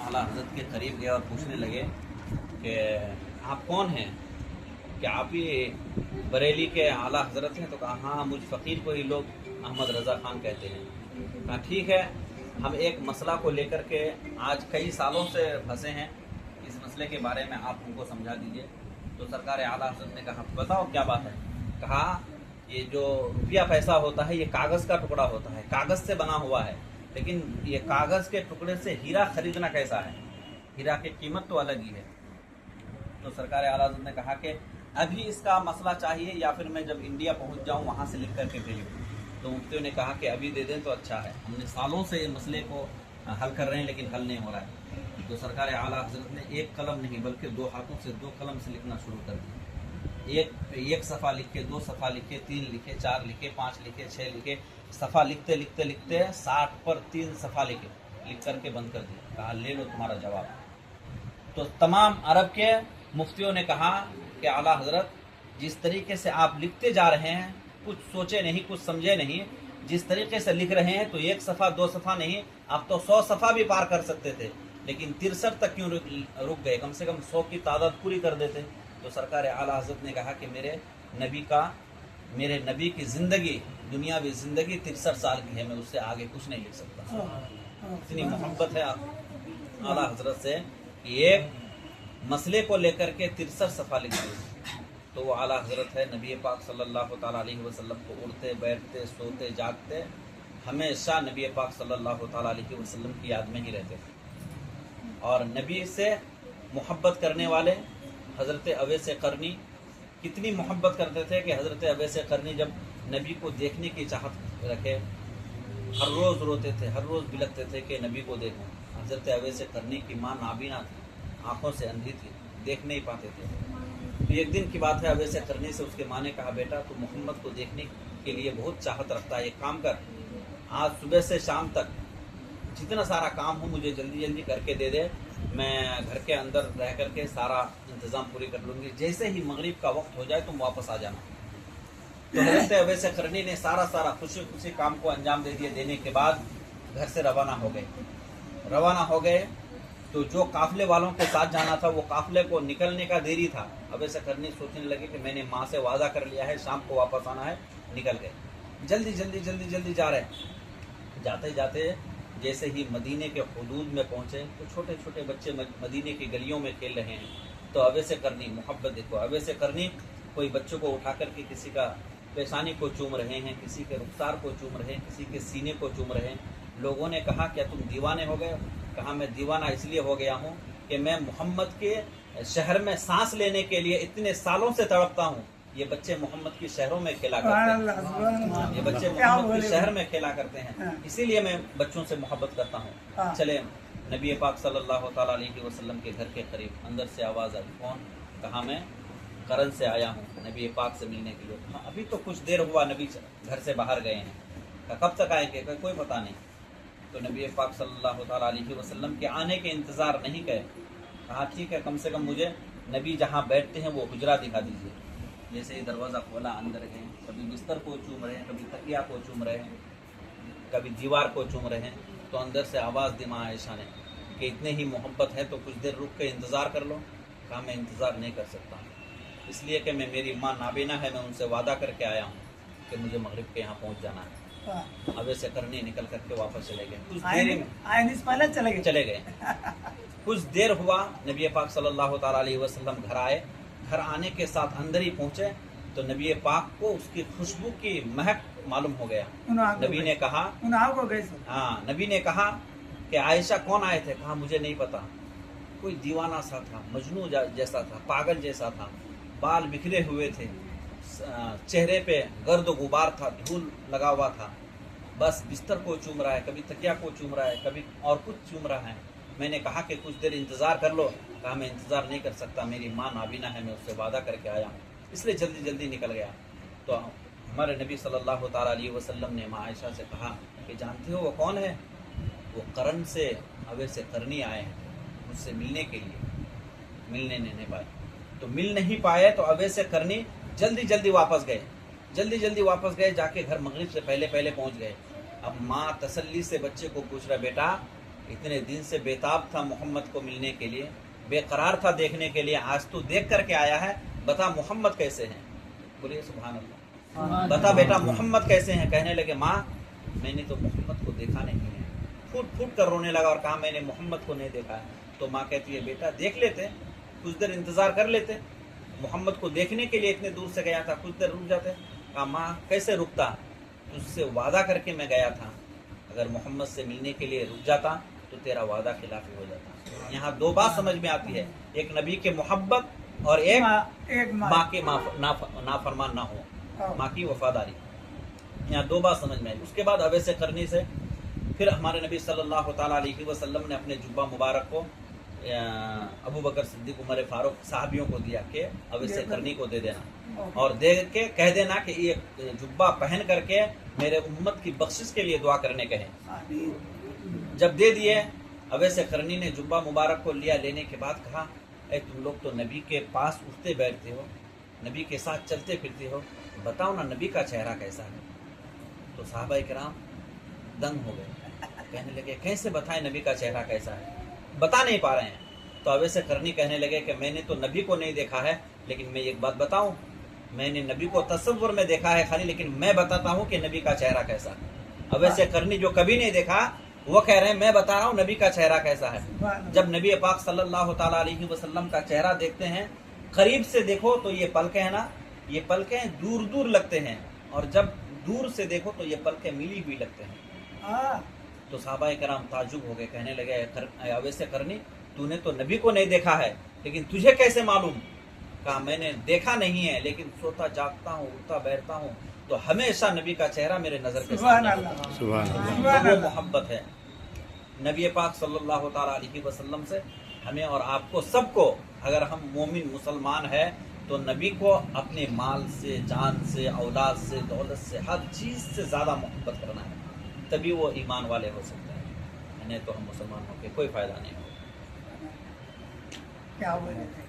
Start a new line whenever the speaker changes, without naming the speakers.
आला हज़रत के करीब गए और पूछने लगे कि आप कौन हैं, क्या आप ही बरेली के आला हज़रत हैं? तो कहा हाँ, मुझ फ़कीर को ही लोग अहमद रज़ा ख़ान कहते हैं। कहा ठीक है, हम एक मसला को लेकर के आज कई सालों से फंसे हैं, इस मसले के बारे में आप हमको समझा दीजिए। तो सरकार आला हज़रत ने कहा बताओ क्या बात है। कहा ये जो रुपया पैसा होता है ये कागज़ का टुकड़ा होता है, कागज़ से बना हुआ है, लेकिन ये कागज़ के टुकड़े से हीरा खरीदना कैसा है, हीरा की कीमत तो अलग ही है। तो सरकार आला हज़रत ने कहा कि अभी इसका मसला चाहिए या फिर मैं जब इंडिया पहुंच जाऊं वहां से लिख करके भेजूं। तो मुफ्तियों ने कहा कि अभी दे दें तो अच्छा है, हमने सालों से इस मसले को हल कर रहे हैं लेकिन हल नहीं हो रहा है। तो सरकार आला हज़रत ने एक कलम नहीं बल्कि दो हाथों से दो कलम से लिखना शुरू कर दिया। एक सफ़ा लिखे, दो सफ़ा लिखे, 3 लिखे, 4 लिखे, 5 लिखे, 6 लिखे, सफ़ा लिखते लिखते लिखते 60 पर 3 सफ़ा लिख करके बंद कर दिया। कहा ले लो तुम्हारा जवाब। तो तमाम अरब के मुफ्तियों ने कहा कि आला हज़रत जिस तरीके से आप लिखते जा रहे हैं, कुछ सोचे नहीं, कुछ समझे नहीं, जिस तरीके से लिख रहे हैं तो 1 सफ़ा 2 सफ़ा नहीं, आप तो 100 सफ़ा भी पार कर सकते थे, लेकिन 63 तक क्यों रुक गए? कम से कम 100 की तादाद पूरी कर देते। तो सरकार आला हज़रत ने कहा कि मेरे नबी की ज़िंदगी, दुनियावी ज़िंदगी 63 साल की है, मैं उससे आगे कुछ नहीं लिख सकता। इतनी मोहब्बत है आला हज़रत से कि एक मसले को लेकर के 63 सफ़ा लिख दिए। तो वो आला हज़रत है, नबी पाक सल्लल्लाहु ताला अलैहि वसल्लम को उठते बैठते सोते जागते हमेशा नबी पाक सल्लल्लाहु ताला अलैहि वसल्लम की याद में ही रहते थे। और नबी से मोहब्बत करने वाले हज़रत अवैस करनी कितनी मोहब्बत करते थे कि हज़रत अवैस करनी जब नबी को देखने की चाहत रखे, हर रोज़ रोते थे, हर रोज़ बिलखते थे कि नबी को देखूं। हज़रत अवैस करनी की माँ नाबीना थी, आँखों से अंधी थी, देख नहीं पाते थे। तो एक दिन की बात है, अवैस करनी से उसके माँ ने कहा बेटा तू मोहम्मद को देखने के लिए बहुत चाहत रखता है, एक काम कर, आज सुबह से शाम तक जितना सारा काम हो मुझे जल्दी जल्दी करके दे दे, मैं घर के अंदर रह करके सारा इंतज़ाम पूरी कर लूँगी, जैसे ही मगरिब का वक्त हो जाए तुम वापस आ जाना। तो हज़रत अवैस करनी ने सारा खुशी खुशी काम को अंजाम दे दिए। देने के बाद घर से रवाना हो गए। तो जो काफिले वालों के साथ जाना था वो काफिले को निकलने का देरी था। अवैस करनी सोचने लगे कि मैंने माँ से वादा कर लिया है, शाम को वापस आना है, निकल गए। जल्दी जा रहे हैं। जाते जाते जैसे ही मदीने के हुदूद में पहुँचे तो छोटे छोटे बच्चे मदीने की गलियों में खेल रहे हैं। तो अवैस करनी, मोहब्बत देखो, अवैस करनी कोई बच्चों को उठा करके किसी का पेशानी को चूम रहे हैं, किसी के रुखसार को चूम रहे हैं, किसी के सीने को चूम रहे हैं। लोगों ने कहा क्या तुम दीवाने हो गए? कहा मैं दीवाना इसलिए हो गया हूँ कि मैं मोहम्मद के शहर में सांस लेने के लिए इतने सालों से तड़पता हूँ। ये बच्चे मोहम्मद की शहरों में खेला करते हैं, ये बच्चे मोहम्मद के शहर में खेला करते हैं, इसीलिए मैं बच्चों से मोहब्बत करता हूँ। चले नबी पाक सल्लल्लाहु ताला अलैहि वसल्लम के घर के करीब अंदर से आवाज़ आई, कौन? कहा मैं करन से आया हूँ नबी पाक से मिलने के लिए। अभी तो कुछ देर हुआ, नबी घर से बाहर गए हैं। कब तक आएंगे? कोई पता नहीं। तो नबी पाक सल्लल्लाहु ताला अलैहि वसल्लम के आने के इंतज़ार नहीं गए। कहा ठीक है, कम से कम मुझे नबी जहाँ बैठते हैं वो हुजरा दिखा दीजिए। जैसे ही दरवाज़ा खोला अंदर गए, कभी बिस्तर को चूम रहे हैं, कभी तकिया को चूम रहे हैं, कभी दीवार को चूम रहे हैं। तो अंदर से आवाज़ दी माँ आयशा ने कि इतने ही मोहब्बत है तो कुछ देर रुक के इंतज़ार कर लो। कहा मैं इंतज़ार नहीं कर सकता, इसलिए कि मेरी माँ नाबीना है, मैं उनसे वादा करके आया हूँ कि मुझे मगरिब के यहाँ पहुँच जाना है। अवैस करनी निकल करके वापस चले गए। कुछ देर चले गए। कुछ देर हुआ, नबी पाक सल्लल्लाहु ताला अलैहि वसल्लम घर आए। घर आने के साथ अंदर ही पहुंचे तो नबी पाक को उसकी खुशबू की महक मालूम हो गया। नबी ने कहा नबी ने कहा कि आयशा कौन आए थे? कहा मुझे नहीं पता, कोई दीवाना सा था, मजनू जैसा था, पागल जैसा था, बाल बिखरे हुए थे, चेहरे पे गर्द गुबार था, धूल लगा हुआ था, बस बिस्तर को चूम रहा है, कभी तकिया को चूम रहा है, कभी और कुछ चूम रहा है। मैंने कहा कि कुछ देर इंतज़ार कर लो। कहा मैं इंतज़ार नहीं कर सकता, मेरी माँ नाबीना है, मैं उससे वादा करके आया हूँ, इसलिए जल्दी निकल गया। तो हमारे नबी सल्लल्लाहु ताला अलैहि वसल्लम ने माँ आयशा से कहा कि जानते हो वो कौन है? वो करन से अवैस करनी आए हैं मुझसे मिलने के लिए। मिलने नहीं पाए, तो मिल नहीं पाए तो अवैस करनी जल्दी वापस गए। जाके घर मगरिब से पहले पहुंच गए। अब माँ तसल्ली से बच्चे को पूछ रहा, बेटा इतने दिन से बेताब था मोहम्मद को मिलने के लिए, बेकरार था देखने के लिए, आज तू देख करके आया है, बता मोहम्मद कैसे हैं? बोलिए सुभान अल्लाह। बता बेटा मोहम्मद कैसे हैं? कहने लगे माँ मैंने तो मोहम्मद को देखा नहीं है। फूट फूट कर रोने लगा और कहा मैंने मोहम्मद को नहीं देखा है। तो माँ कहती है बेटा देख लेते, कुछ देर इंतजार कर लेते, मोहम्मद को देखने के लिए इतने दूर से गया था, कुछ देर रुक जाते। कहा माँ कैसे रुकता, तुझसे वादा करके मैं गया था, अगर मोहम्मद से मिलने के लिए रुक जाता तो तेरा वादा खिलाफी हो जाता। यहाँ दो बात समझ में आती है, एक नबी के मोहब्बत और एक माँ के नाफरमान ना हो, माँ की वफादारी। यहाँ दो बात समझ में आई। उसके बाद अवैसे करनी से फिर हमारे नबी सल्लल्लाहु ताला अलैहि वसल्लम ने अपने जुब्बा मुबारक को अबू बकर सिद्दीक उमर फारूक साहबियों को दिया कि अवैसे करनी को दे देना और दे के कह देना कि ये जुब्बा पहन करके मेरे उम्मत की बख्शिश के लिए दुआ करने कहें। जब दे दिए, अवैसे करनी ने जुब्बा मुबारक को लिया, लेने के बाद कहा ऐ तुम लोग तो नबी के पास उठते बैठते हो, नबी के साथ चलते फिरते हो, बताओ ना नबी का चेहरा कैसा है? तो सहाबा किराम दंग हो गए, कहने लगे कैसे बताएं नबी का चेहरा कैसा है, बता नहीं पा रहे हैं। तो अवैसे करनी कहने लगे कि मैंने तो नबी को नहीं देखा है, लेकिन मैं एक बात बताऊं, मैंने नबी को तसव्वुर में देखा है खाली, लेकिन मैं बताता हूं कि नबी का चेहरा कैसा है। अवैसे करनी जो कभी नहीं देखा वो कह रहे हैं मैं बता रहा हूँ नबी का चेहरा कैसा है। जब नबी पाक सल्लल्लाहु ताला अलैहि वसल्लम का चेहरा देखते हैं, करीब से देखो तो ये पलकें हैं ना, ये पलकें दूर दूर लगते हैं, और जब दूर से देखो तो ये पलकें मिली हुई लगते हैं। तो सहाबा कराम ताजुब हो गए, कहने लगे अवैसे करनी तूने तो नबी को नहीं देखा है, लेकिन तुझे कैसे मालूम? कहा मैंने देखा नहीं है, लेकिन सोता जागता हूँ, उठता बैठता हूँ तो हमेशा नबी का चेहरा मेरे नजर के सामने होता है। वो मोहब्बत है नबी पाक सल्लल्लाहु ताला अलैहि वसल्लम से। हमें और आपको सबको, अगर हम मोमिन मुसलमान है तो नबी को अपने माल से, जान से, औलाद से, दौलत से, हर चीज से ज्यादा मोहब्बत करना है, तभी वो ईमान वाले हो सकते हैं, नहीं तो हम मुसलमान होकर कोई फायदा नहीं होगा।
क्या बोले थे?